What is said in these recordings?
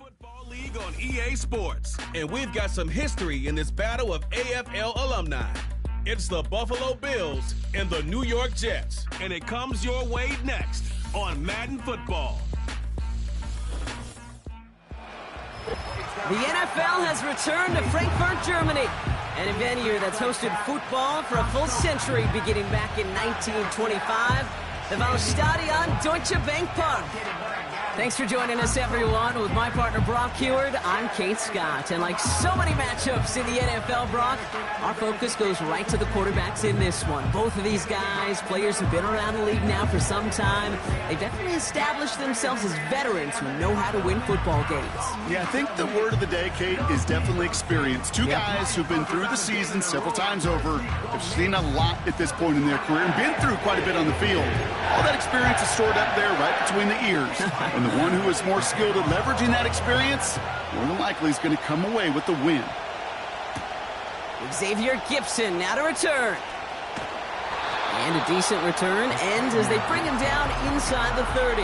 Football League on EA Sports, and we've got some history in this battle of AFL alumni. It's the Buffalo Bills and the New York Jets, and it comes your way next on Madden Football. The NFL has returned to Frankfurt, Germany, and a venue that's hosted football for a full century beginning back in 1925, the Waldstadion Deutsche Bank Park. Thanks for joining us, everyone. With my partner, Brock Heward, I'm Kate Scott. And like so many matchups in the NFL, Brock, our focus goes right to the quarterbacks in this one. Both of these guys, players who've been around the league now for some time, they've definitely established themselves as veterans who know how to win football games. Yeah, I think the word of the day, Kate, is definitely experience. Two guys who've been through the season several times over, have seen a lot at this point in their career, and been through quite a bit on the field. All that experience is stored up there right between the ears. And the one who is more skilled at leveraging that experience, more than likely is going to come away with the win. Xavier Gipson now to return. And a decent return ends as they bring him down inside the 30.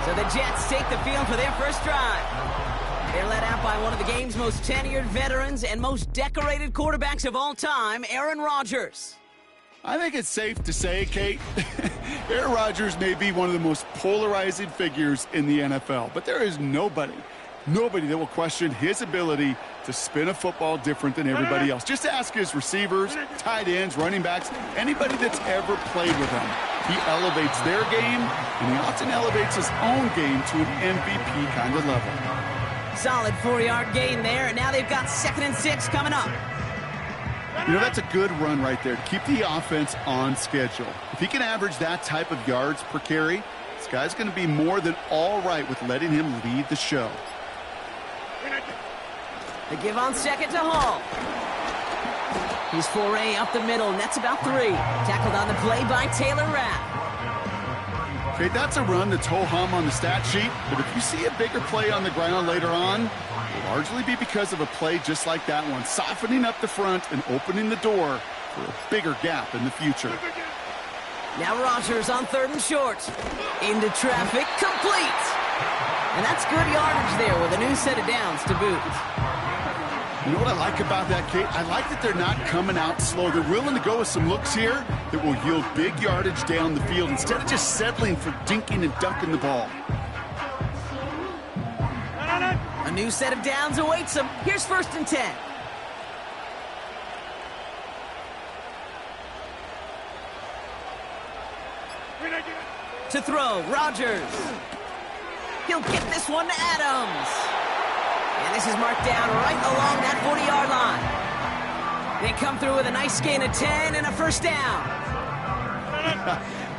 So the Jets take the field for their first drive. They're led out by one of the game's most tenured veterans and most decorated quarterbacks of all time, Aaron Rodgers. I think it's safe to say, Kate, Aaron Rodgers may be one of the most polarizing figures in the NFL, but there is nobody that will question his ability to spin a football different than everybody else. Just ask his receivers, tight ends, running backs, anybody that's ever played with him. He elevates their game, and he often elevates his own game to an MVP kind of level. Solid 4-yard gain there, and now they've got 2nd and 6 coming up. You know, that's a good run right there to keep the offense on schedule. If he can average that type of yards per carry, this guy's going to be more than all right with letting him lead the show. They give on 2nd to Hall. He's foray up the middle, and that's about 3. Tackled on the play by Taylor Rapp. Okay, that's a run that's ho-hum on the stat sheet, but if you see a bigger play on the ground later on, it'll largely be because of a play just like that one, softening up the front and opening the door for a bigger gap in the future. Now Rodgers on 3rd and short. Into traffic, complete. And that's good yardage there with a new set of downs to boot. You know what I like about that, Kate? I like that they're not coming out slow. They're willing to go with some looks here that will yield big yardage down the field instead of just settling for dinking and dunking the ball. A new set of downs awaits them. Here's 1st and 10. To throw, Rodgers. He'll get this one to Adams. And this is marked down right along that 40-yard line. They come through with a nice gain of 10 and a 1st down.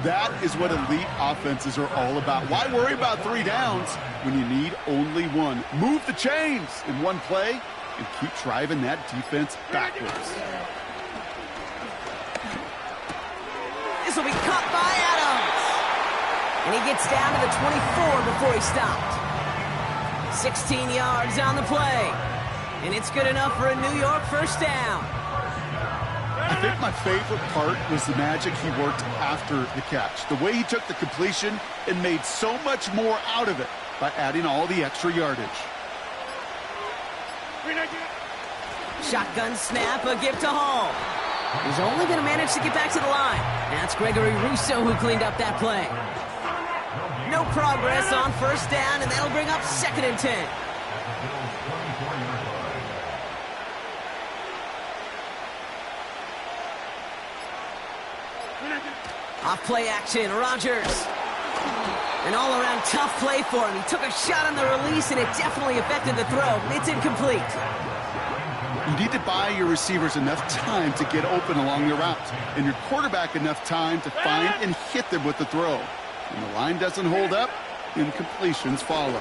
That is what elite offenses are all about. Why worry about 3 downs when you need only 1? Move the chains in one play and keep driving that defense backwards. This will be caught by Adams. And he gets down to the 24 before he stopped. 16 yards on the play. And it's good enough for a New York 1st down. I think my favorite part was the magic he worked after the catch. The way he took the completion and made so much more out of it by adding all the extra yardage. Shotgun snap, a give to Hall. He's only going to manage to get back to the line. That's Gregory Rousseau who cleaned up that play. No progress on 1st down, and that'll bring up 2nd and 10. Off play action, Rodgers. An all-around tough play for him. He took a shot on the release, and it definitely affected the throw. It's incomplete. You need to buy your receivers enough time to get open along the route, and your quarterback enough time to find and hit them with the throw. When the line doesn't hold up, incompletions follow.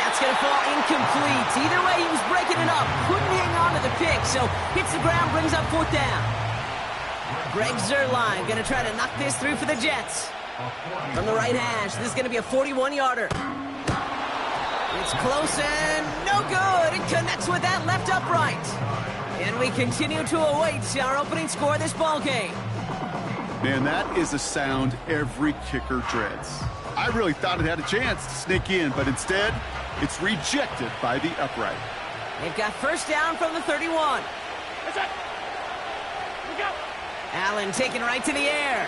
That's going to fall incomplete. Either way, he was breaking it up. Couldn't hang on to the pick, so hits the ground, brings up 4th down. Greg Zuerlein going to try to knock this through for the Jets. From the right hash, this is going to be a 41-yarder. It's close and no good. It connects with that left upright. And we continue to await our opening score of this ball game. Man, that is a sound every kicker dreads. I really thought it had a chance to sneak in, but instead, it's rejected by the upright. They've got first down from the 31. That's it. Go. Allen taken right to the air.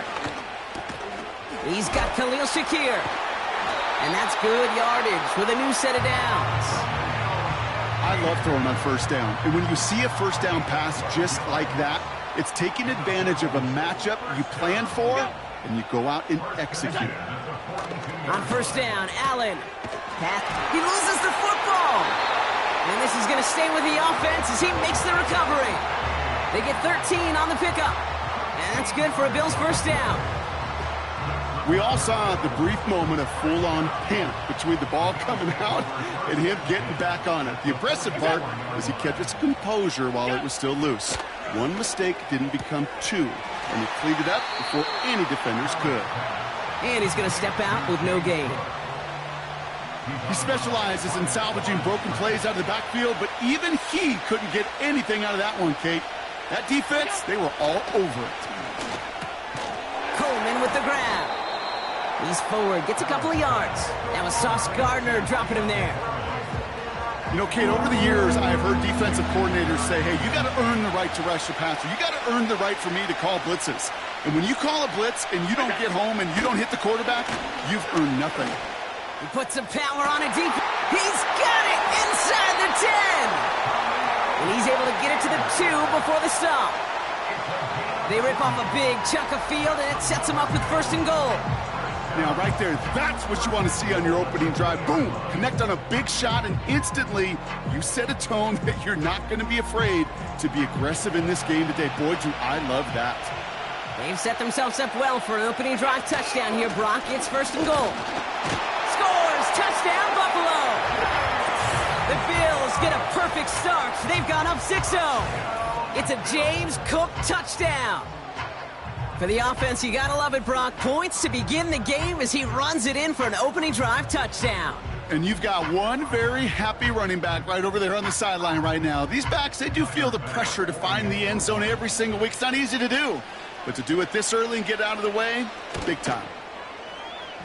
He's got Khalil Shakir. And that's good yardage with a new set of downs. I love throwing on first down. And when you see a first down pass just like that, it's taking advantage of a matchup you planned for, and you go out and execute. On first down, Allen. He loses the football. And this is going to stay with the offense as he makes the recovery. They get 13 on the pickup. And that's good for a Bills first down. We all saw the brief moment of full-on panic between the ball coming out and him getting back on it. The impressive part was he kept his composure while it was still loose. One mistake didn't become two, and he cleaned it up before any defenders could. And he's going to step out with no gain. He specializes in salvaging broken plays out of the backfield, but even he couldn't get anything out of that one, Kate. That defense, they were all over it. Coleman with the grab. He's forward, gets a couple of yards. That was Sauce Gardner dropping him there. You know, Kate, over the years, I've heard defensive coordinators say, hey, you got to earn the right to rush the passer. You got to earn the right for me to call blitzes. And when you call a blitz and you don't get home and you don't hit the quarterback, you've earned nothing. He puts some power on it deep. He's got it inside the 10. And he's able to get it to the 2 before the stop. They rip off a big chunk of field, and it sets them up with first and goal. Now, right there, that's what you want to see on your opening drive. Boom! Connect on a big shot, and instantly you set a tone that you're not going to be afraid to be aggressive in this game today. Boy, do I love that. They've set themselves up well for an opening drive touchdown here, Brock. It's first and goal. Scores! Touchdown, Buffalo! The Bills get a perfect start. They've gone up 6-0. It's a James Cook touchdown. For the offense, you gotta love it, Brock. Points to begin the game as he runs it in for an opening drive touchdown. And you've got one very happy running back right over there on the sideline right now. These backs, they do feel the pressure to find the end zone every single week. It's not easy to do. But to do it this early and get out of the way, big time.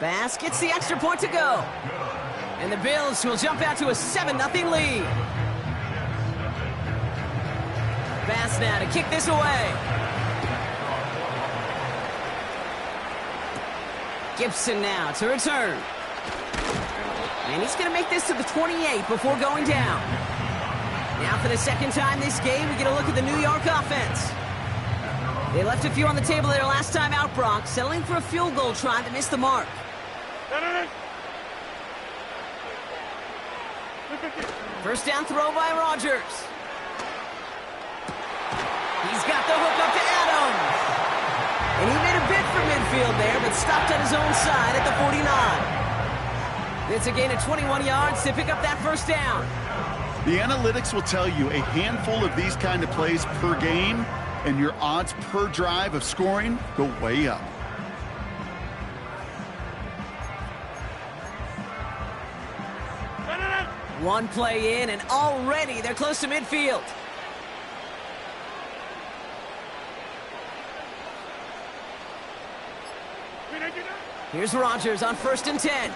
Bass gets the extra point to go. And the Bills will jump out to a 7-0 lead. Bass now to kick this away. Gibson now to return. And he's going to make this to the 28 before going down. Now for the second time this game, we get a look at the New York offense. They left a few on the table their last time out, Brock, settling for a field goal try that missed the mark. First down throw by Rodgers. He's got the hook up to Adams. And he made a bid for midfield there, but stopped on his own side at the 49. It's a gain of 21 yards to pick up that first down. The analytics will tell you a handful of these kind of plays per game, and your odds per drive of scoring go way up. One play in, and already they're close to midfield. Here's Rodgers on 1st and 10.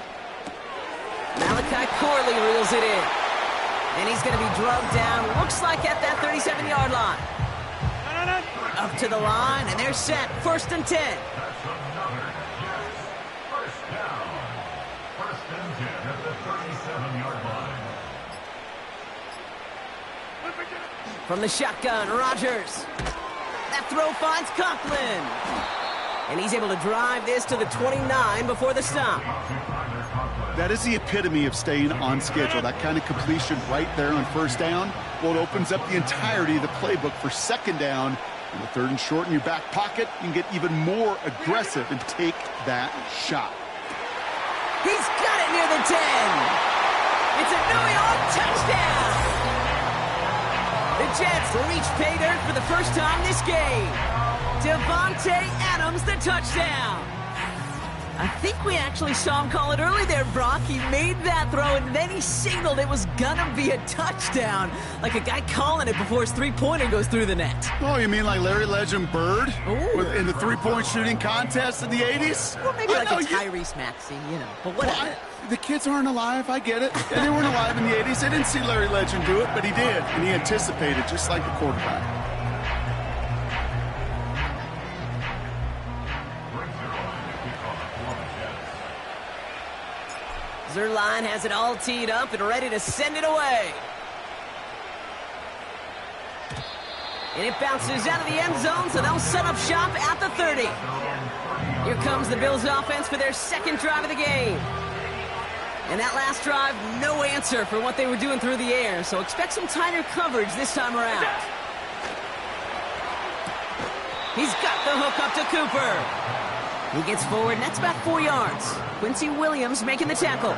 Malachi Corley reels it in. And he's going to be drugged down, looks like at that 37-yard line. Up to the line, and they're set. 1st and 10. From the shotgun, Rodgers. That throw finds Conklin. And he's able to drive this to the 29 before the stop. That is the epitome of staying on schedule. That kind of completion right there on first down. Well, it opens up the entirety of the playbook for second down. And the 3rd and short in your back pocket, you can get even more aggressive and take that shot. He's got it near the 10. It's a New York touchdown. The Jets reach pay dirt for the first time this game. Devontae Adams, the touchdown. I think we actually saw him call it early there, Brock. He made that throw, and then he signaled it was gonna be a touchdown. Like a guy calling it before his three-pointer goes through the net. Oh, you mean like Larry Legend Bird in the three-point shooting contest in the 80s? Or maybe like a Tyrese Maxey, you know, but whatever. Well, the kids aren't alive, I get it. And they weren't alive in the 80s. They didn't see Larry Legend do it, but he did, and he anticipated, just like the quarterback. Zerline has it all teed up and ready to send it away. And it bounces out of the end zone, so they'll set up shop at the 30. Here comes the Bills offense for their second drive of the game. And that last drive, no answer for what they were doing through the air, so expect some tighter coverage this time around. He's got the hook up to Cooper. He gets forward, and that's about 4 yards. Quincy Williams making the tackle.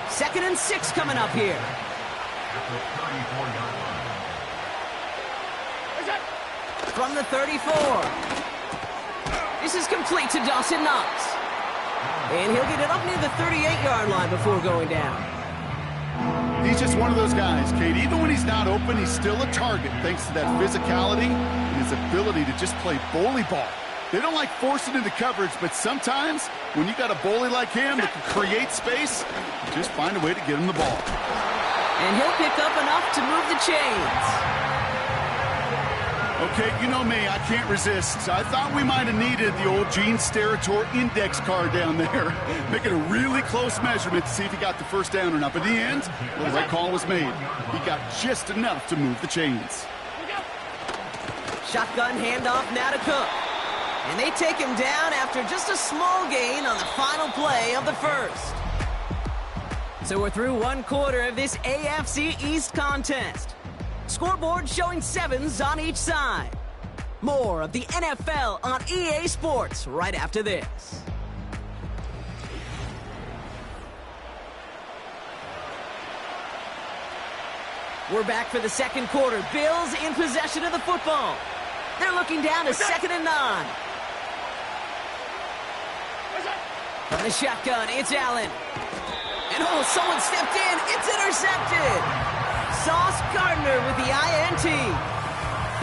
2nd and 6 coming up here. From the 34. This is complete to Dawson Knox. And he'll get it up near the 38-yard line before going down. He's just one of those guys, Kate. Even when he's not open, he's still a target thanks to that physicality and his ability to just play bully ball. They don't like forcing into coverage, but sometimes when you got a bully like him that can create space, you just find a way to get him the ball. And he'll pick up enough to move the chains. Okay, you know me, I can't resist. I thought we might have needed the old Gene Steratore index card down there, making a really close measurement to see if he got the first down or not. But in the end, well, the right call was made. He got just enough to move the chains. Shotgun handoff now to Cook. And they take him down after just a small gain on the final play of the first. So we're through one quarter of this AFC East contest. Scoreboard showing 7s on each side. More of the NFL on EA Sports right after this. We're back for the second quarter. Bills in possession of the football. They're looking down to 2nd and 9. From the shotgun, it's Allen. And oh, someone stepped in. It's intercepted. Sauce Gardner with the INT.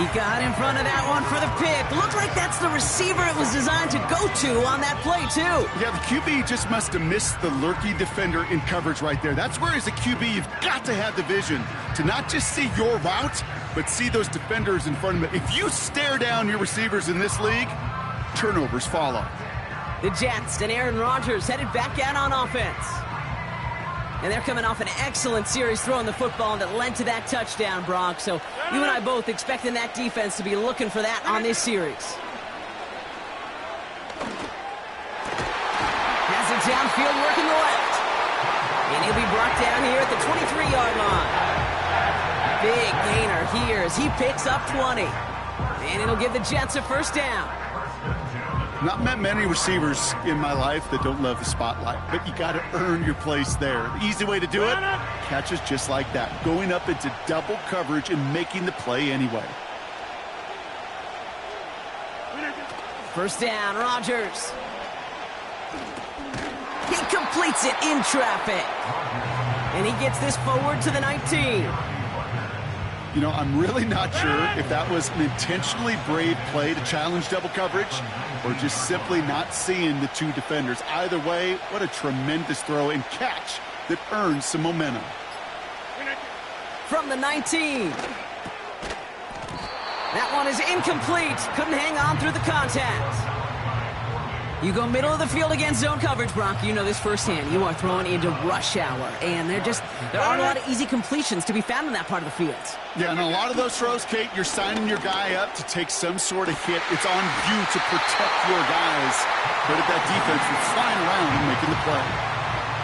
He got in front of that one for the pick. Looked like that's the receiver it was designed to go to on that play, too. Yeah, the QB just must have missed the lurky defender in coverage right there. That's where, as a QB, you've got to have the vision to not just see your route, but see those defenders in front of it. If you stare down your receivers in this league, turnovers follow. The Jets and Aaron Rodgers headed back out on offense. And they're coming off an excellent series throwing the football that led to that touchdown, Brock. So you and I both expecting that defense to be looking for that on this series. Has it downfield working the left. And he'll be brought down here at the 23-yard line. Big gainer here as he picks up 20. And it'll give the Jets a first down. Not met many receivers in my life that don't love the spotlight, but you got to earn your place there. The easy way to do it, catches just like that, going up into double coverage and making the play anyway. First down, Rodgers. He completes it in traffic. And he gets this forward to the 19. You know, I'm really not sure if that was an intentionally brave play to challenge double coverage or just simply not seeing the two defenders. Either way, what a tremendous throw and catch that earns some momentum. From the 19. That one is incomplete. Couldn't hang on through the contact. You go middle of the field against zone coverage, Brock. You know this firsthand. You are thrown into rush hour, and there aren't a lot of easy completions to be found in that part of the field. Yeah, and a lot of those throws, Kate, you're signing your guy up to take some sort of hit. It's on you to protect your guys. But if that defense is flying around and making the play.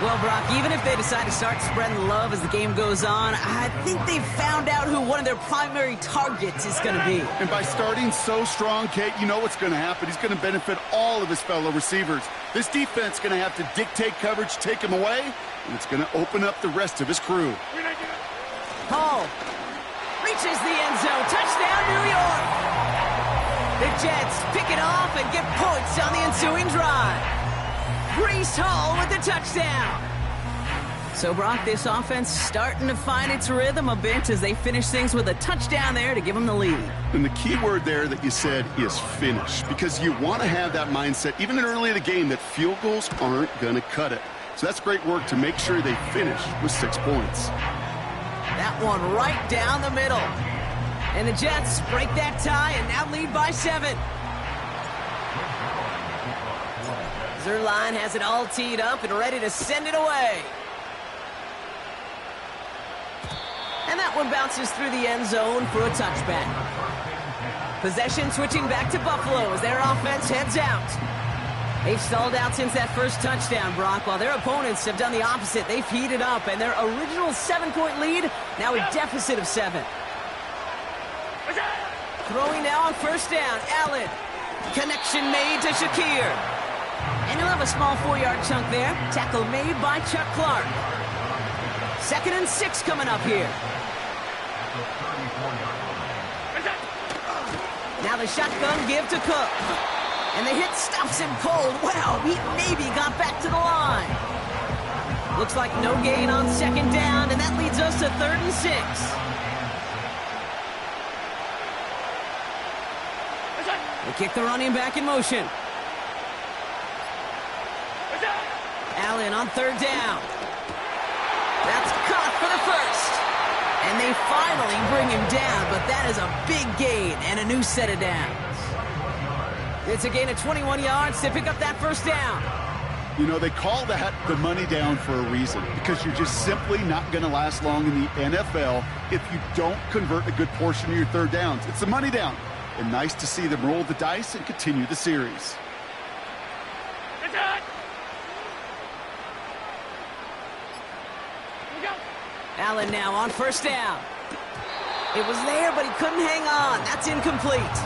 Well, Brock, even if they decide to start spreading the love as the game goes on, I think they've found out who one of their primary targets is going to be. And by starting so strong, Kate, you know what's going to happen. He's going to benefit all of his fellow receivers. This defense is going to have to dictate coverage, take him away, and it's going to open up the rest of his crew. Hall reaches the end zone. Touchdown, New York. The Jets pick it off and get points on the ensuing drive. Breece Hall with the touchdown. So, Brock, this offense starting to find its rhythm a bit as they finish things with a touchdown there to give them the lead. And the key word there that you said is finish, because you want to have that mindset, even early in the game, that field goals aren't going to cut it. So that's great work to make sure they finish with 6 points. That one right down the middle. And the Jets break that tie and now lead by 7. Zerline has it all teed up and ready to send it away. And that one bounces through the end zone for a touchback. Possession switching back to Buffalo as their offense heads out. They've stalled out since that first touchdown, Brock, while their opponents have done the opposite. They've heated up, and their original 7-point lead now a deficit of 7. Throwing now on first down, Allen. Connection made to Shakir. And he'll have a small 4-yard chunk there. Tackle made by Chuck Clark. 2nd and 6 coming up here. Now the shotgun give to Cook. And the hit stops him cold. Wow, he maybe got back to the line. Looks like no gain on 2nd down, and that leads us to 3rd and 6. They kick the running back in motion. Allen on 3rd down. That's caught for the first. And they finally bring him down, but that is a big gain and a new set of downs. It's a gain of 21 yards to pick up that first down. You know, they call that the money down for a reason, because you're just simply not going to last long in the NFL if you don't convert a good portion of your 3rd downs. It's the money down. And nice to see them roll the dice and continue the series. Allen now on first down. It was there, but he couldn't hang on. That's incomplete.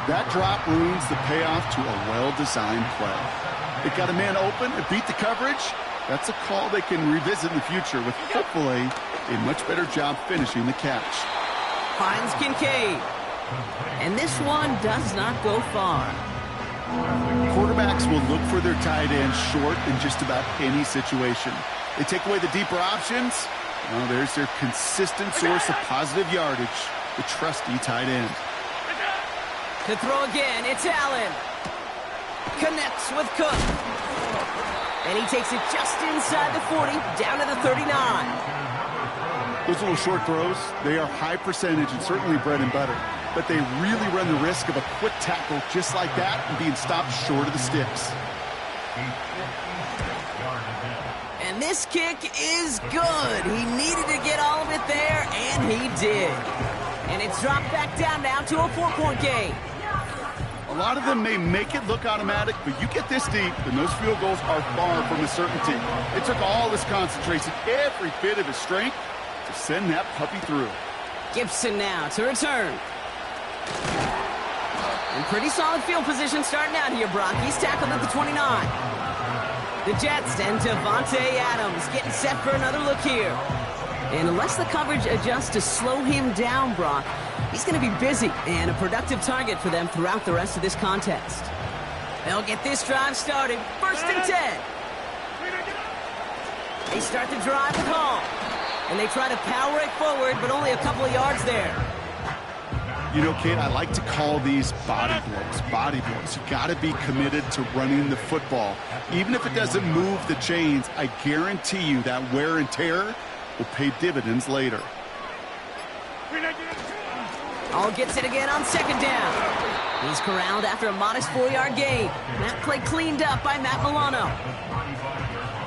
That drop ruins the payoff to a well-designed play. It got a man open, it beat the coverage. That's a call they can revisit in the future with hopefully a much better job finishing the catch. Finds Kincaid. And this one does not go far. Quarterbacks will look for their tight end short in just about any situation. They take away the deeper options. Well, there's their consistent source of positive yardage, the trusty tight end. To throw again, it's Allen. Connects with Cook. And he takes it just inside the 40, down to the 39. Those little short throws, they are high percentage and certainly bread and butter. But they really run the risk of a quick tackle just like that and being stopped short of the sticks. And this kick is good. He needed to get all of it there, and he did. And it's dropped back down now to a 4-point game. A lot of them may make it look automatic, but you get this deep, and those field goals are far from a certainty. It took all his concentration, every bit of his strength, to send that puppy through. Gibson now to return. And pretty solid field position starting out here, Brock. He's tackled at the 29. The Jets and Devontae Adams getting set for another look here. And unless the coverage adjusts to slow him down, Brock, he's going to be busy and a productive target for them throughout the rest of this contest. They'll get this drive started. 1st and 10. They start the drive with Hall. And they try to power it forward, but only a couple of yards there. You know, Kate, I like to call these body blows. Body blows. You got to be committed to running the football. Even if it doesn't move the chains, I guarantee you that wear and tear will pay dividends later. Hall gets it again on 2nd down. He's corralled after a modest 4-yard gain. That play cleaned up by Matt Milano.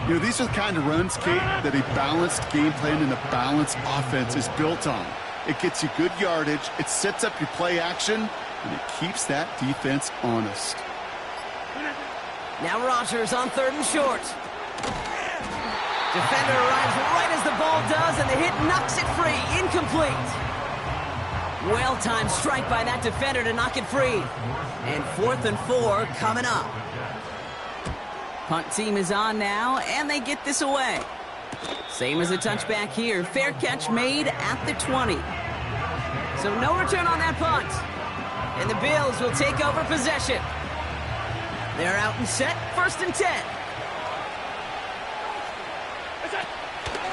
You know, these are the kind of runs, Kate, that a balanced game plan and a balanced offense is built on. It gets you good yardage, it sets up your play action, and it keeps that defense honest. Now Rodgers on 3rd and short. Defender arrives right as the ball does, and the hit knocks it free. Incomplete. Well-timed strike by that defender to knock it free. And 4th and 4 coming up. Punt team is on now, and they get this away. Same as a touchback here. Fair catch made at the 20. So no return on that punt. And the Bills will take over possession. They're out and set, 1st and 10.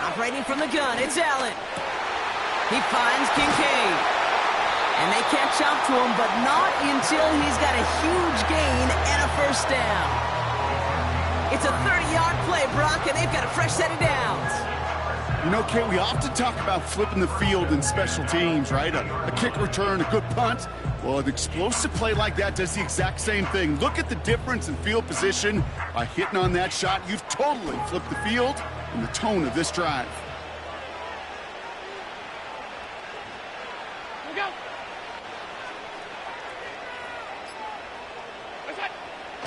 Operating from the gun, it's Allen. He finds Kincaid. And they catch up to him, but not until he's got a huge gain and a 1st down. It's a 30-yard play, Brock, and they've got a fresh set of downs. You know, Kate, we often talk about flipping the field in special teams, right? A kick return, a good punt. Well, an explosive play like that does the exact same thing. Look at the difference in field position. By hitting on that shot, you've totally flipped the field and the tone of this drive. Here we go.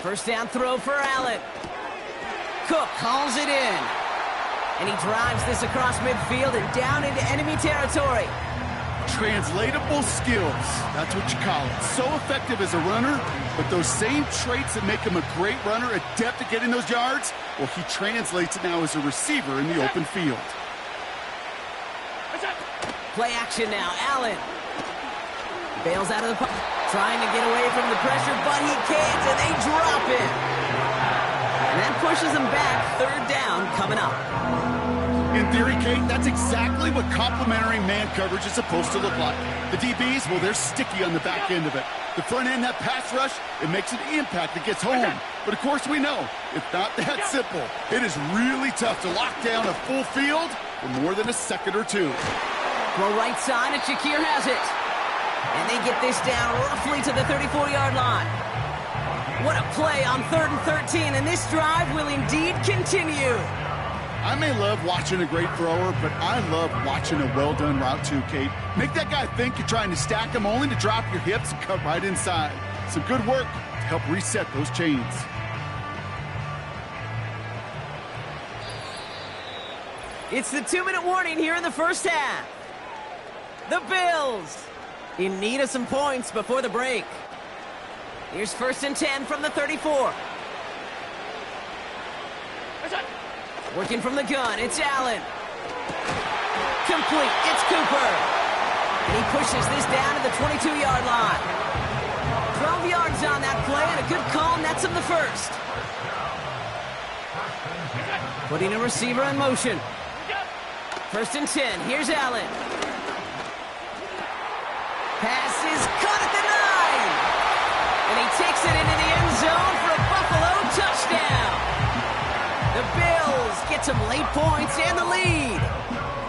1st down throw for Allen. Cook hauls it in. And he drives this across midfield and down into enemy territory. Translatable skills, that's what you call it. So effective as a runner, but those same traits that make him a great runner, adept at getting those yards, well, he translates it now as a receiver in the open field. Play action now, Allen. Bails out of the pocket, trying to get away from the pressure, but he can't, and they drop it. And that pushes him back, 3rd down coming up. In theory, Kate, that's exactly what complementary man coverage is supposed to look like. The DBs, well, they're sticky on the back end of it. The front end, that pass rush, it makes an impact that gets home. But of course we know, it's not that simple. It is really tough to lock down a full field for more than a second or two. Well, right side, and Shakir has it. And they get this down roughly to the 34-yard line. What a play on 3rd and 13, and this drive will indeed continue. I may love watching a great thrower, but I love watching a well-done route too, Kate. Make that guy think you're trying to stack him only to drop your hips and cut right inside. Some good work to help reset those chains. It's the 2-minute warning here in the 1st half. The Bills in need of some points before the break. Here's 1st and 10 from the 34. Working from the gun, it's Allen. Complete, it's Cooper. And he pushes this down to the 22-yard line. 12 yards on that play, and a good call nets him the 1st. Putting a receiver in motion. 1st and 10, here's Allen. Pass is caught at the 9. And he takes it into the end zone for a Buffalo touchdown. The Bills get some late points and the lead.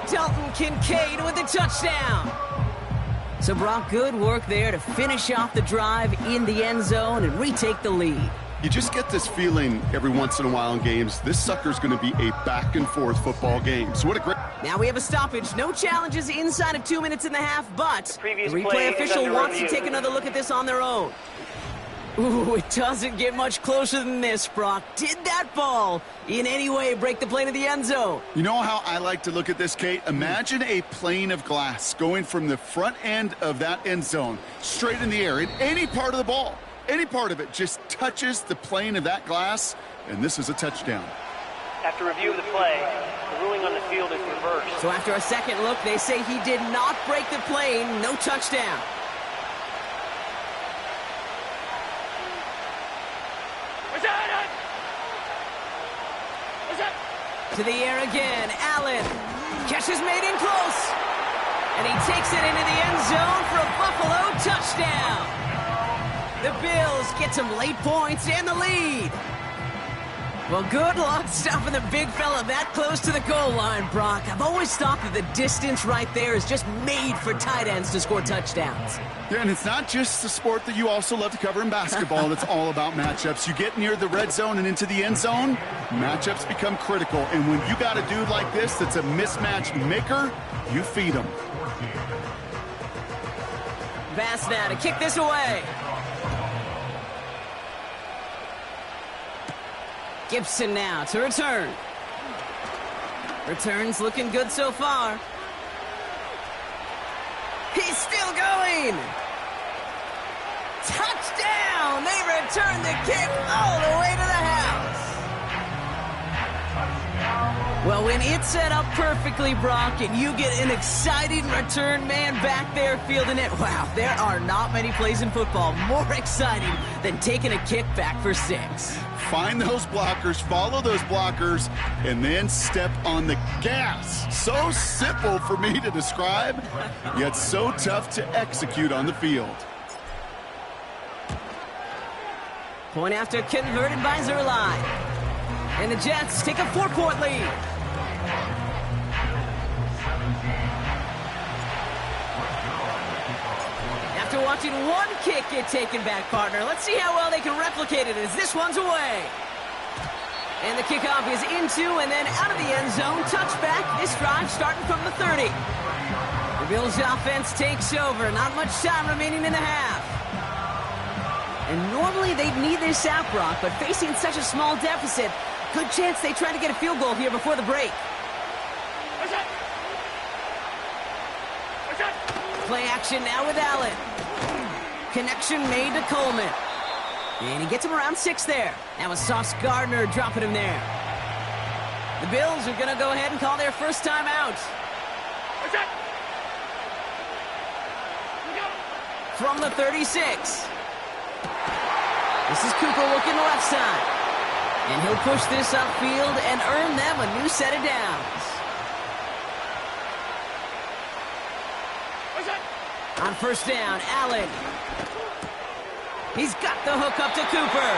Dalton Kincaid with the touchdown. So Brock, good work there to finish off the drive in the end zone and retake the lead. You just get this feeling every once in a while in games, this sucker's going to be a back-and-forth football game. So what a great... Now we have a stoppage. No challenges inside of 2 minutes and a half, but the Previous replay play official wants to review. take another look at this on their own. Ooh, it doesn't get much closer than this, Brock. Did that ball in any way break the plane of the end zone? You know how I like to look at this, Kate? Imagine a plane of glass going from the front end of that end zone straight in the air, in any part of the ball. Any part of it just touches the plane of that glass, and this is a touchdown. After review of the play, the ruling on the field is reversed. So after a second look, they say he did not break the plane. No touchdown. To the air again, Allen. Catch is made in close. And he takes it into the end zone for a Buffalo touchdown. The Bills get some late points and the lead. Well, good luck stopping the big fella that close to the goal line, Brock. I've always thought that the distance right there is just made for tight ends to score touchdowns. Yeah, and it's not just the sport that you also love to cover in basketball. It's all about matchups. You get near the red zone and into the end zone, matchups become critical. And when you got a dude like this that's a mismatch maker, you feed him. Pass now to kick this away. Gibson now to return. Returns looking good so far. He's still going. Touchdown! They return the kick all the way to the house. Well, when it's set up perfectly, Brock, and you get an exciting return man back there fielding it, wow, there are not many plays in football more exciting than taking a kick back for 6. Find those blockers, follow those blockers, and then step on the gas. So simple for me to describe, yet so tough to execute on the field. Point after converted by Zerline. And the Jets take a 4-point lead. After watching one kick get taken back, partner, let's see how well they can replicate it as this one's away. And the kickoff is into and then out of the end zone. Touchback, this drive starting from the 30. The Bills offense takes over. Not much time remaining in the half. And normally they'd need this out, Brock, but facing such a small deficit, good chance they try to get a field goal here before the break. Play action now with Allen. Connection made to Coleman. And he gets him around 6 there. That was Sauce Gardner dropping him there. The Bills are going to go ahead and call their first time out. From the 36. This is Cooper looking left side. And he'll push this upfield and earn them a new set of downs. On first down, Allen. He's got the hook up to Cooper.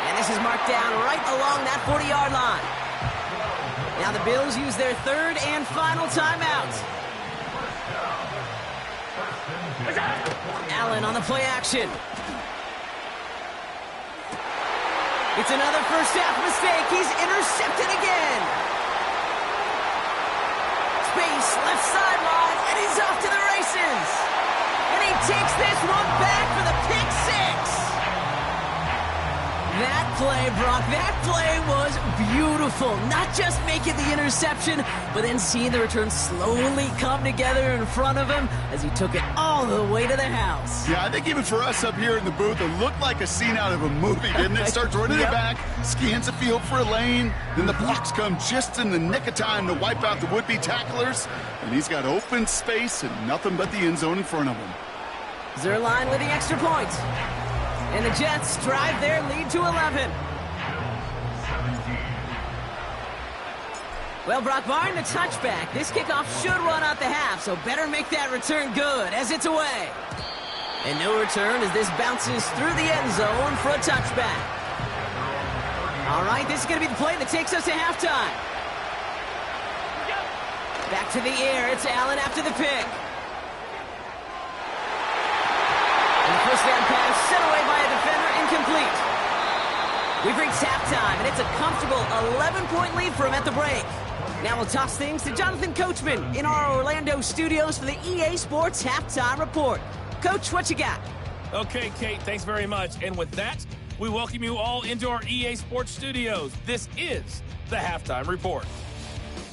And this is marked down right along that 40-yard line. Now the Bills use their third and final timeout. Allen on the play action. It's another first half mistake. He's intercepted again. Space, left sideline, and he's off to the races. And he takes this one back for the pick 6. That play, Brock, that play was beautiful. Not just making the interception, but then seeing the return slowly come together in front of him as he took it all the way to the house. Yeah, I think even for us up here in the booth, it looked like a scene out of a movie, didn't it? Starts running it back, scans the field for a lane, then the blocks come just in the nick of time to wipe out the would-be tacklers, and he's got open space and nothing but the end zone in front of him. Zerline with the extra point. And the Jets drive their lead to 11. Well, Brock, barring the touchback, this kickoff should run out the half, so better make that return good as it's away. And no return as this bounces through the end zone for a touchback. All right, this is going to be the play that takes us to halftime. Back to the air, it's Allen after the pick. First down pass set away by a defender, incomplete. We've reached halftime, and it's a comfortable 11-point lead for him at the break. Now we'll toss things to Jonathan Coachman in our Orlando studios for the EA Sports Halftime Report. Coach, what you got? Okay, Kate, thanks very much. And with that, we welcome you all into our EA Sports studios. This is the Halftime Report.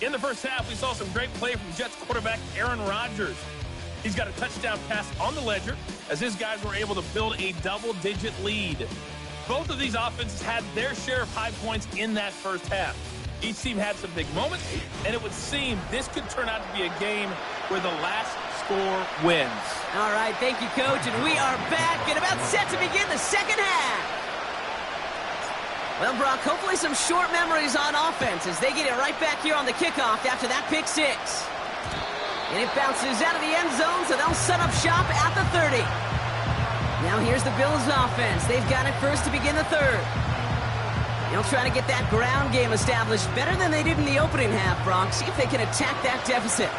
In the first half, we saw some great play from Jets quarterback Aaron Rodgers. He's got a touchdown pass on the ledger as his guys were able to build a double-digit lead. Both of these offenses had their share of high points in that first half. Each team had some big moments, and it would seem this could turn out to be a game where the last score wins. All right, thank you, Coach, and we are back and about set to begin the second half. Well, Brock, hopefully some short memories on offense as they get it right back here on the kickoff after that pick 6. And it bounces out of the end zone, so they'll set up shop at the 30. Now here's the Bills offense. They've got it first to begin the third. They'll try to get that ground game established better than they did in the opening half, Brock. See if they can attack that deficit.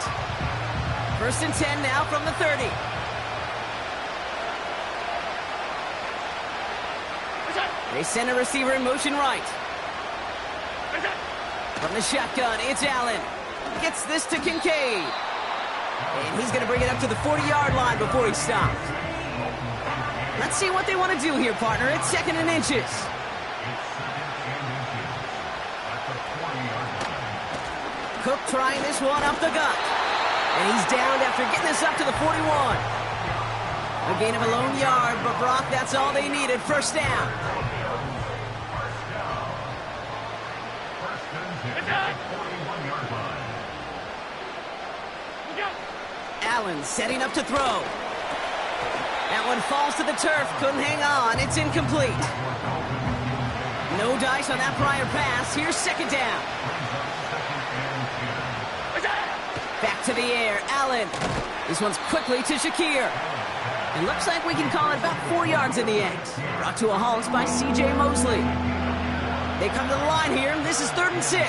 First and 10 now from the 30. They send a receiver in motion right. From the shotgun, it's Allen. Gets this to Kincaid. And he's going to bring it up to the 40-yard line before he stops. Let's see what they want to do here, partner. It's 2nd and inches. Cook trying this one up the gut. And he's downed after getting this up to the 41. A gain of a lone yard, but Brock, that's all they needed. First down. Allen setting up to throw. That one falls to the turf. Couldn't hang on. It's incomplete. No dice on that prior pass. Here's second down. Back to the air. Allen. This one's quickly to Shakir. It looks like we can call it about 4 yards in the end. Brought to a halt by C.J. Mosley. They come to the line here. This is 3rd and 6.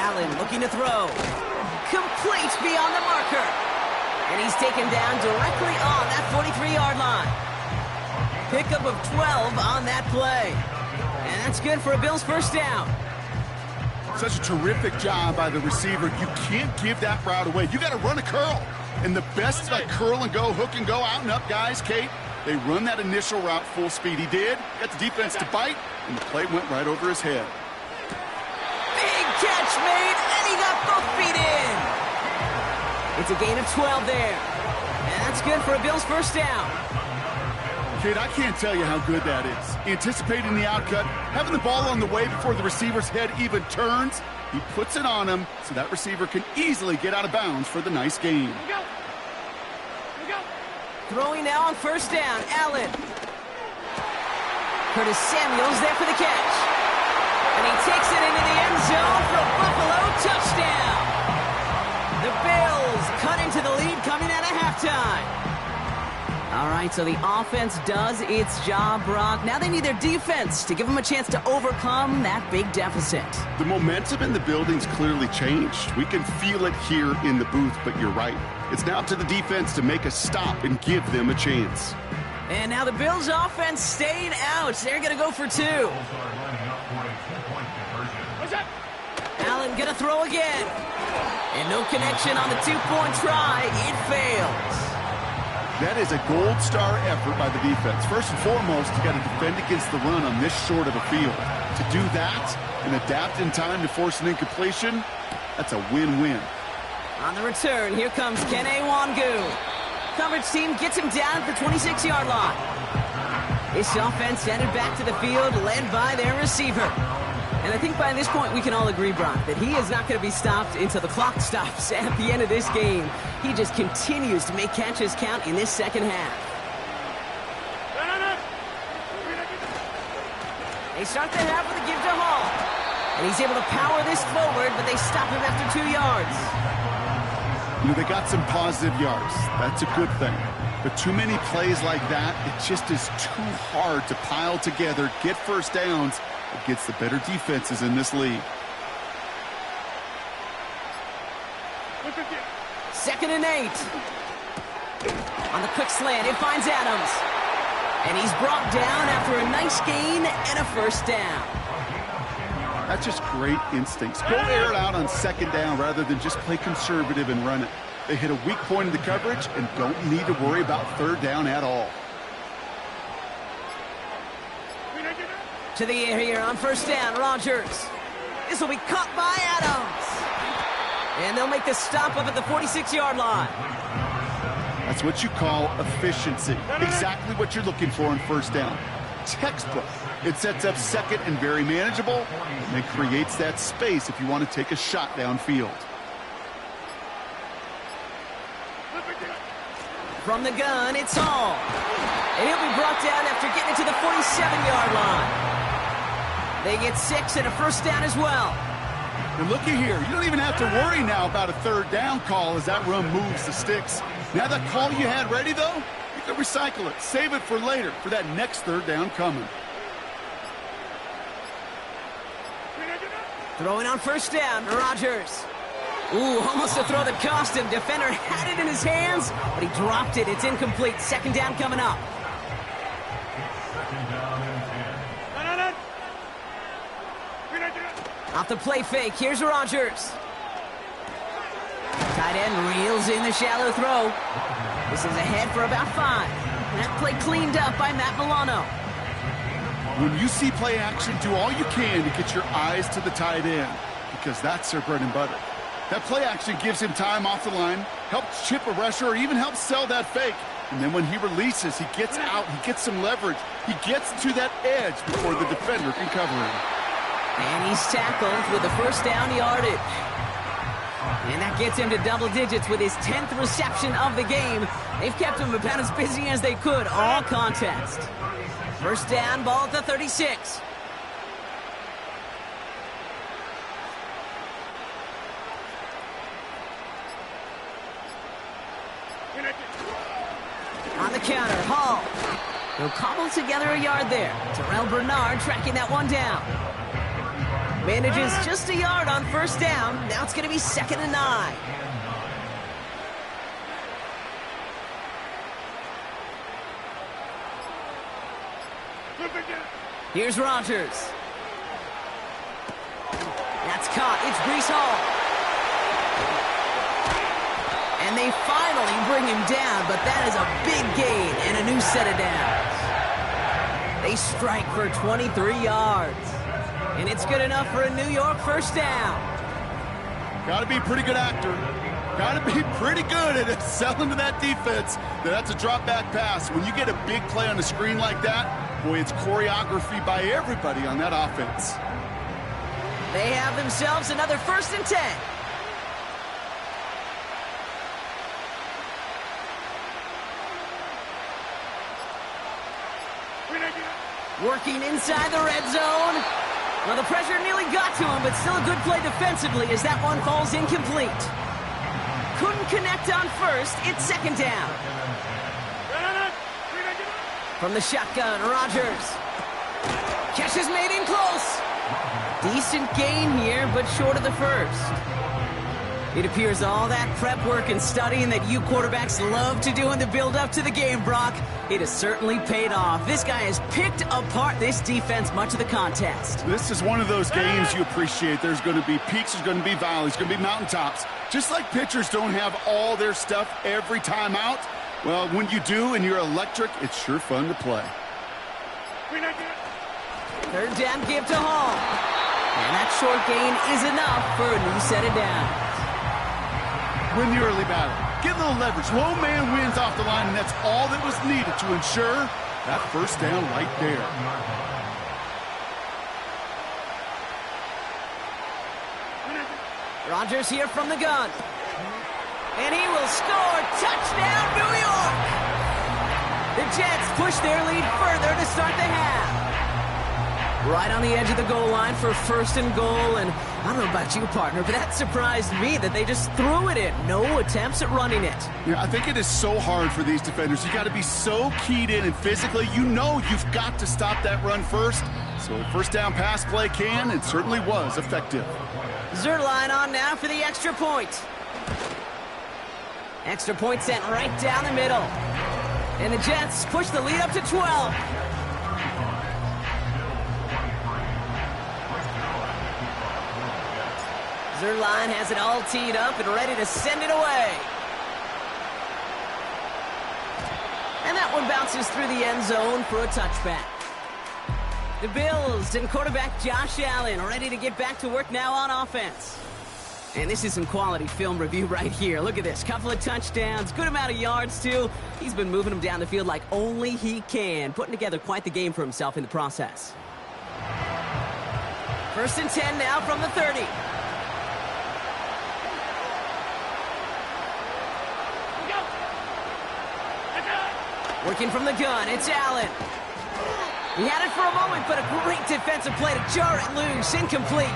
Allen looking to throw. Complete beyond the marker. And he's taken down directly on that 43-yard line. Pickup of 12 on that play. And that's good for a Bills first down. Such a terrific job by the receiver. You can't give that route away. You got to run a curl. And the best like curl and go, hook and go, out and up guys, Kate, they run that initial route full speed. He did. Got the defense to bite, and the play went right over his head. Big catch made, and he got both feet in. It's a gain of 12 there. And that's good for a Bills first down. Kid, I can't tell you how good that is. Anticipating the outcut, having the ball on the way before the receiver's head even turns. He puts it on him so that receiver can easily get out of bounds for the nice gain. Throwing now on first down, Allen. Curtis Samuel's there for the catch. And he takes it into the end zone for a Buffalo touchdown. The Bills cut into the lead coming out of halftime. All right, so the offense does its job, Brock. Now they need their defense to give them a chance to overcome that big deficit. The momentum in the building's clearly changed. We can feel it here in the booth, but you're right. It's now up to the defense to make a stop and give them a chance. And now the Bills offense staying out. They're going to go for 2. Allen going to throw again. And no connection on the 2-point try. It fails. That is a gold star effort by the defense. First and foremost, you got to defend against the run on this short of a field. To do that and adapt in time to force an incompletion, that's a win-win. On the return, here comes Kene Wangu. Coverage team gets him down at the 26-yard line. This offense headed back to the field, led by their receiver. And I think by this point we can all agree, Brock, that he is not going to be stopped until the clock stops at the end of this game. He just continues to make catches count in this second half. They start the half with a give to Hall. And he's able to power this forward, but they stop him after 2 yards. You know, they got some positive yards. That's a good thing. But too many plays like that, it just is too hard to pile together, get first downs against the better defenses in this league. 2nd and 8. On the quick slant, it finds Adams. And he's brought down after a nice gain and a first down. That's just great instincts. Go air it out on 2nd down rather than just play conservative and run it. They hit a weak point in the coverage and don't need to worry about 3rd down at all. To the air here on first down, Rodgers. This will be caught by Adams. And they'll make the stop up at the 46-yard line. That's what you call efficiency. Exactly what you're looking for on first down. Textbook. It sets up 2nd and very manageable, and it creates that space if you want to take a shot downfield. From the gun, it's Hall. And he'll be brought down after getting to the 47-yard line. They get 6 and a first down as well. And looky here, you don't even have to worry now about a 3rd down call as that run moves the sticks. Now that call you had ready, though, you can recycle it. Save it for later, for that next 3rd down coming. Throwing on first down, Rodgers. Ooh, almost a throw that cost him. Defender had it in his hands, but he dropped it. It's incomplete. 2nd down coming up. Off the play fake, here's Rodgers. Tight end reels in the shallow throw. This is ahead for about 5. That play cleaned up by Matt Milano. When you see play action, do all you can to get your eyes to the tight end, because that's their bread and butter. That play action gives him time off the line, helps chip a rusher, or even helps sell that fake. And then when he releases, he gets out, he gets some leverage. He gets to that edge before the defender can cover him. And he's tackled with the first down yardage. And that gets him to double digits with his 10th reception of the game. They've kept him about as busy as they could all contest. First down, ball at the 36. On the counter, Hall. He'll cobble together a yard there. Terrell Bernard tracking that one down. Manages just a yard on first down. Now it's going to be 2nd and 9. Here's Rodgers. That's caught. It's Breece Hall. And they finally bring him down, but that is a big gain and a new set of downs. They strike for 23 yards. And it's good enough for a New York first down. Got to be a pretty good actor. Got to be pretty good at selling to that defense. That's a drop back pass. When you get a big play on the screen like that, boy, it's choreography by everybody on that offense. They have themselves another 1st and 10. Working inside the red zone. Well, the pressure nearly got to him, but still a good play defensively as that one falls incomplete. Couldn't connect on first. It's 2nd down. From the shotgun, Rodgers. Catch is made in close. Decent gain here, but short of the first. It appears all that prep work and studying that you quarterbacks love to do in the build-up to the game, Brock, it has certainly paid off. This guy has picked apart this defense much of the contest. This is one of those games you appreciate. There's going to be peaks, there's going to be valleys, going to be mountaintops. Just like pitchers don't have all their stuff every time out, well, when you do and you're electric, it's sure fun to play. 3rd down give to Hall. And that short gain is enough for a new set of downs. Win the early battle. Get a little leverage. Low man wins off the line, and that's all that was needed to ensure that first down right there. Rodgers here from the gun. And he will score. Touchdown, New York! The Jets push their lead further to start the half. Right on the edge of the goal line for 1st and goal, and I don't know about you, partner, but that surprised me that they just threw it in. No attempts at running it. Yeah, I think it is so hard for these defenders. You got to be so keyed in, and physically, you know you've got to stop that run first. So the first down pass play can, and certainly was effective. Zerline on now for the extra point. Extra point sent right down the middle. And the Jets push the lead up to 12. Zerline has it all teed up and ready to send it away. And that one bounces through the end zone for a touchback. The Bills and quarterback Josh Allen ready to get back to work now on offense. And this is some quality film review right here. Look at this. Couple of touchdowns, good amount of yards, too. He's been moving them down the field like only he can, putting together quite the game for himself in the process. 1st and 10 now from the 30. Working from the gun, it's Allen. He had it for a moment, but a great defensive play to jar it loose. Incomplete.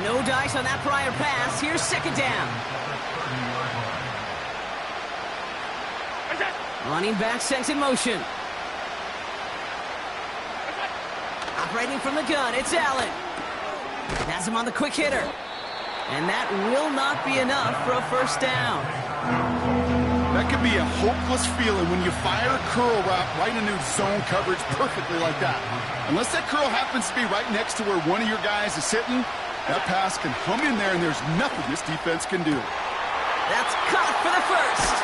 No dice on that prior pass. Here's 2nd down. Running back sent in motion. Operating from the gun, it's Allen. Has him on the quick hitter. And that will not be enough for a first down. That could be a hopeless feeling when you fire a curl route right into zone coverage perfectly like that. Unless that curl happens to be right next to where one of your guys is sitting, that pass can hum in there and there's nothing this defense can do. That's caught for the first.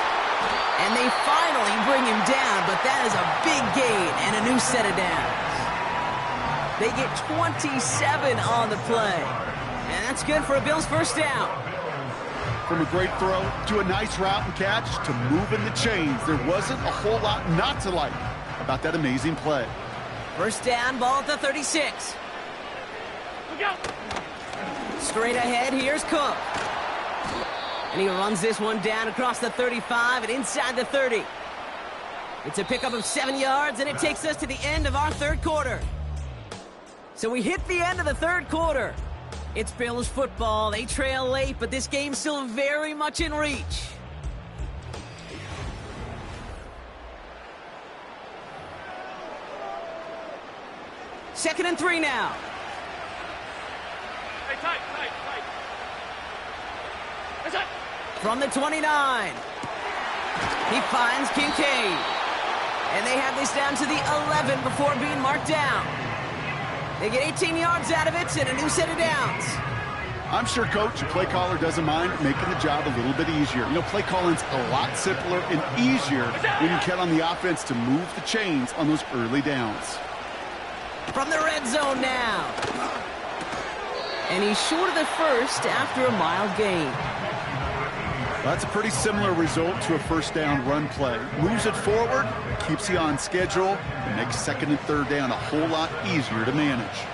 And they finally bring him down, but that is a big gain and a new set of downs. They get 27 on the play. And that's good for a Bills first down. From a great throw to a nice route and catch to moving the chains, there wasn't a whole lot not to like about that amazing play. First down, ball at the 36. Straight ahead, here's Cook. And he runs this one down across the 35 and inside the 30. It's a pickup of 7 yards, and it takes us to the end of our third quarter. So we hit the end of the third quarter. It's Bills football. They trail late, but this game's still very much in reach. Second and 3 now. Hey, tight. From the 29. He finds Kincaid. And they have this down to the 11 before being marked down. They get 18 yards out of it and a new set of downs. I'm sure, Coach, the play caller doesn't mind making the job a little bit easier. You know, play calling's a lot simpler and easier when you count on the offense to move the chains on those early downs. From the red zone now. And he's short of the first after a mild gain. Well, that's a pretty similar result to a first down run play. Moves it forward, keeps you on schedule, and makes second and third down a whole lot easier to manage.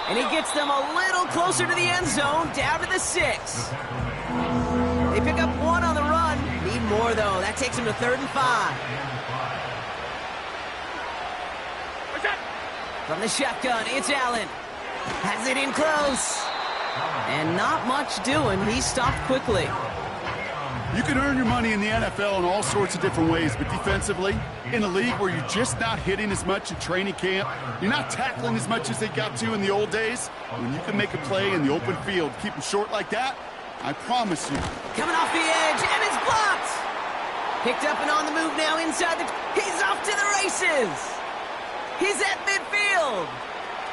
And he gets them a little closer to the end zone, down to the 6. They pick up 1 on the run. Need more, though. That takes them to 3rd and 5. From the shotgun, it's Allen. Has it in close. And not much doing. He stopped quickly. You can earn your money in the NFL in all sorts of different ways, but defensively, in a league where you're just not hitting as much in training camp, you're not tackling as much as they got to in the old days, when you can make a play in the open field, keep them short like that, I promise you. Coming off the edge, and it's blocked. Picked up and on the move now inside the... He's off to the races. He's at midfield.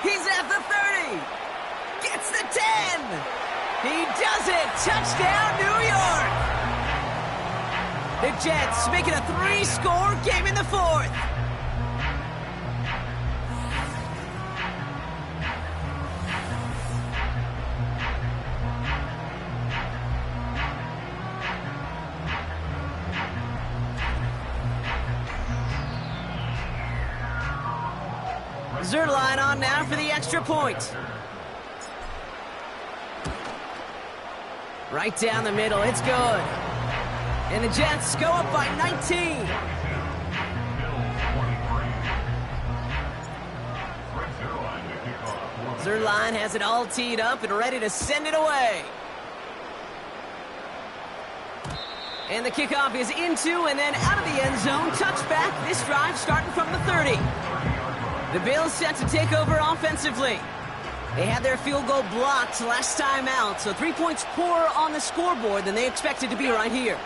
He's at the 30. Gets the 10. He does it. Touchdown, New York. The Jets making a 3-score game in the 4th. Zerline on now for the extra point. Right down the middle, it's good. And the Jets go up by 19. Zerline has it all teed up and ready to send it away. And the kickoff is into and then out of the end zone. Touchback, this drive starting from the 30. The Bills set to take over offensively. They had their field goal blocked last time out, so 3 points poorer on the scoreboard than they expected to be right here.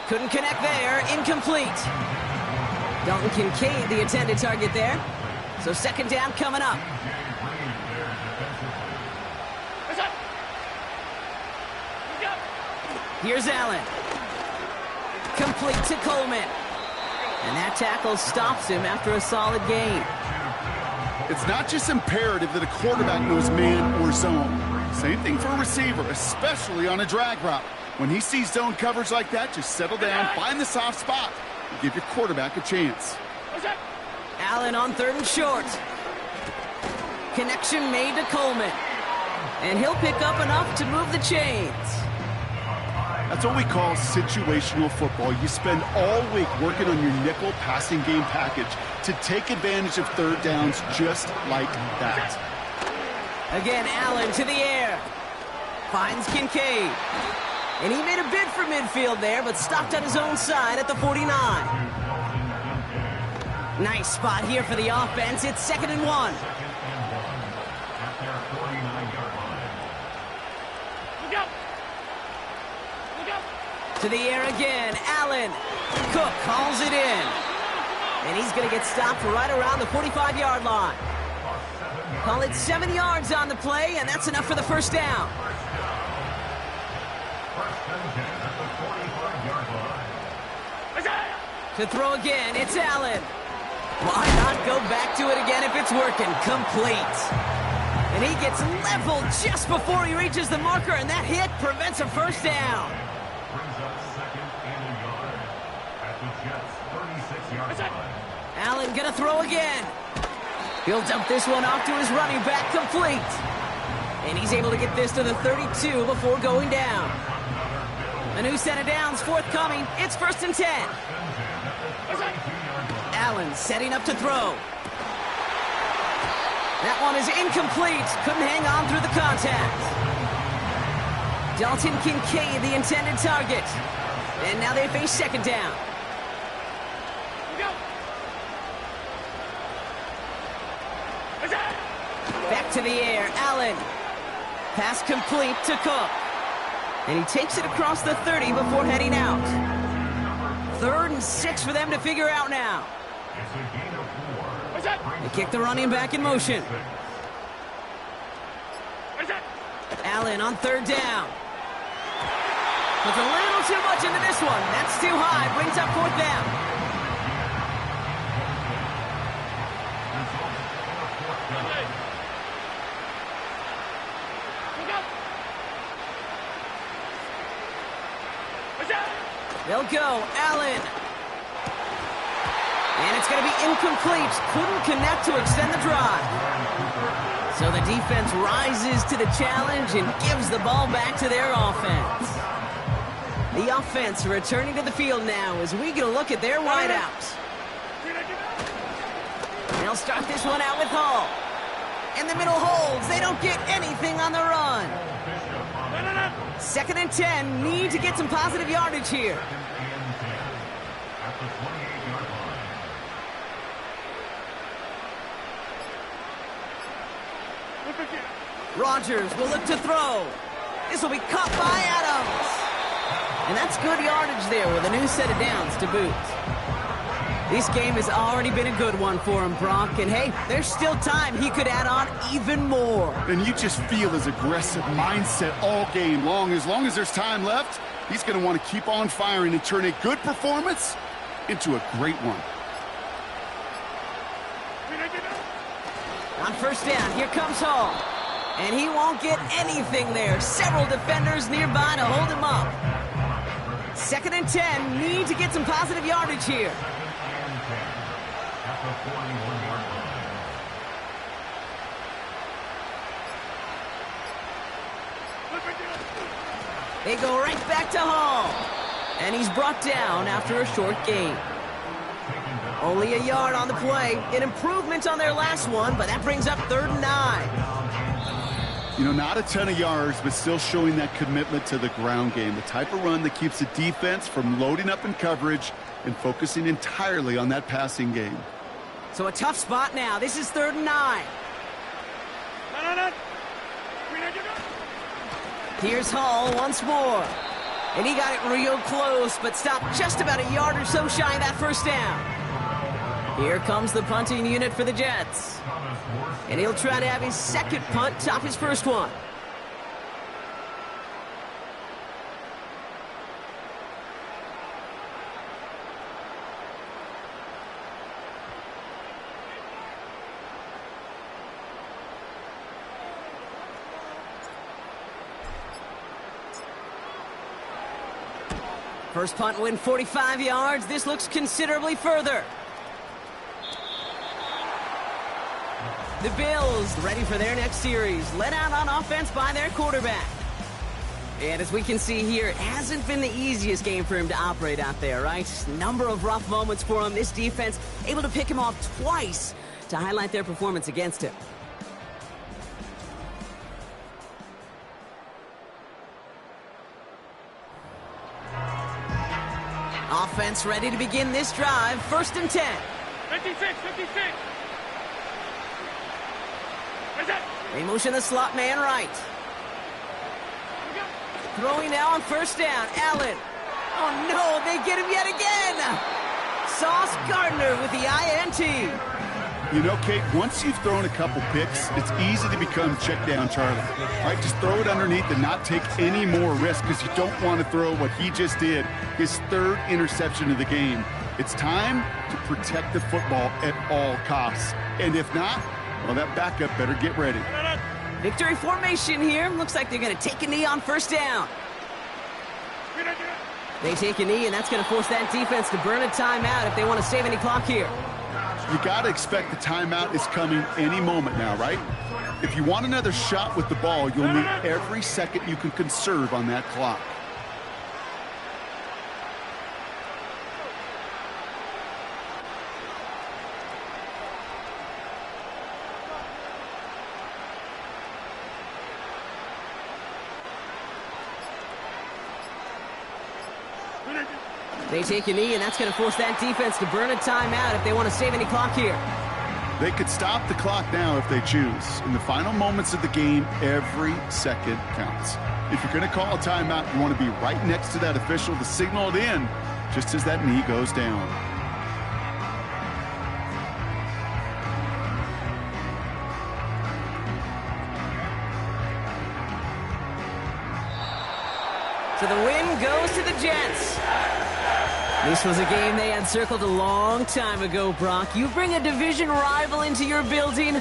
Couldn't connect there, incomplete. Dalton Kincaid, the intended target there. So second down coming up. Here's Allen. Complete to Coleman. And that tackle stops him after a solid gain. It's not just imperative that a quarterback knows man or zone. Same thing for a receiver, especially on a drag route. When he sees zone coverage like that, just settle down, find the soft spot, and give your quarterback a chance. Allen on 3rd and short. Connection made to Coleman. And he'll pick up enough to move the chains. That's what we call situational football. You spend all week working on your nickel passing game package to take advantage of third downs just like that. Again, Allen to the air. Finds Kincaid. And he made a bid for midfield there, but stopped on his own side at the 49. Nice spot here for the offense. It's 2nd and 1. To the air again, Allen. Cook calls it in. And he's going to get stopped right around the 45-yard line. Call it 7 yards on the play, and that's enough for the first down. To throw again, it's Allen. Why not go back to it again if it's working? Complete. And he gets leveled just before he reaches the marker, and that hit prevents a first down. Allen gonna throw again. He'll dump this one off to his running back, complete. And he's able to get this to the 32 before going down. A new set of downs forthcoming. It's 1st and 10. Allen setting up to throw. That one is incomplete. Couldn't hang on through the contact. Dalton Kincaid, the intended target. And now they face 2nd down. Back to the air, Allen. Pass complete to Cook. And he takes it across the 30 before heading out. 3rd and 6 for them to figure out now. They kick the running back in motion. Allen on 3rd down. Puts a little too much into this one. That's too high. Brings up 4th down. They'll go. Allen. And it's going to be incomplete. Couldn't connect to extend the drive. So the defense rises to the challenge and gives the ball back to their offense. The offense returning to the field now as we get a look at their wideouts. They'll start this one out with Hall. And the middle holds. They don't get anything on the run. 2nd and 10. Need to get some positive yardage here. Rodgers will look to throw. This will be caught by Adams. And that's good yardage there with a new set of downs to boot. This game has already been a good one for him, Brock. And hey, there's still time he could add on even more. And you just feel his aggressive mindset all game long. As long as there's time left, he's going to want to keep on firing and turn a good performance into a great one. On 1st down, here comes Hall. And he won't get anything there. Several defenders nearby to hold him up. 2nd and 10. Need to get some positive yardage here. They go right back to Hall. And he's brought down after a short gain. Only a yard on the play. An improvement on their last one, but that brings up 3rd and 9. You know, not a ton of yards, but still showing that commitment to the ground game. The type of run that keeps the defense from loading up in coverage and focusing entirely on that passing game. So a tough spot now. This is 3rd and 9. Here's Hall once more. And he got it real close, but stopped just about a yard or so shy of that 1st down. Here comes the punting unit for the Jets. And he'll try to have his 2nd punt top his 1st one. First punt win 45 yards. This looks considerably further. The Bills ready for their next series. Led out on offense by their quarterback. And as we can see here, it hasn't been the easiest game for him to operate out there, right? Number of rough moments for him. This defense able to pick him off twice to highlight their performance against him. Offense ready to begin this drive. 1st and 10. 56. They motion the slot man right. Throwing now on 1st down. Allen. Oh no, they get him yet again. Sauce Gardner with the INT. You know, Kate, once you've thrown a couple picks, it's easy to become check down Charlie. Right? Just throw it underneath and not take any more risk because you don't want to throw what he just did, his 3rd interception of the game. It's time to protect the football at all costs. And if not, well, that backup better get ready. Victory formation here. Looks like they're going to take a knee on 1st down. They take a knee, and that's going to force that defense to burn a timeout if they want to save any clock here. You got to expect the timeout is coming any moment now, right? If you want another shot with the ball, you'll need every second you can conserve on that clock. They take a knee, and that's going to force that defense to burn a timeout if they want to save any clock here. They could stop the clock now if they choose. In the final moments of the game, every second counts. If you're going to call a timeout, you want to be right next to that official to signal it in just as that knee goes down. So the win goes to the Jets. This was a game they had circled a long time ago, Brock. You bring a division rival into your building,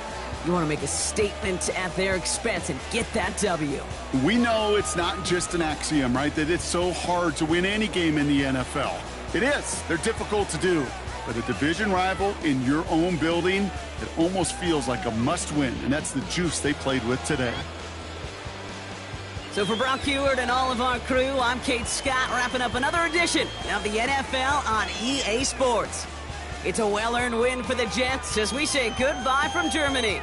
you want to make a statement at their expense and get that W. We know it's not just an axiom, right, that it's so hard to win any game in the NFL. It is. They're difficult to do. But a division rival in your own building, it almost feels like a must-win, and that's the juice they played with today. So for Brock Heward and all of our crew, I'm Kate Scott, wrapping up another edition of the NFL on EA Sports. It's a well-earned win for the Jets as we say goodbye from Germany.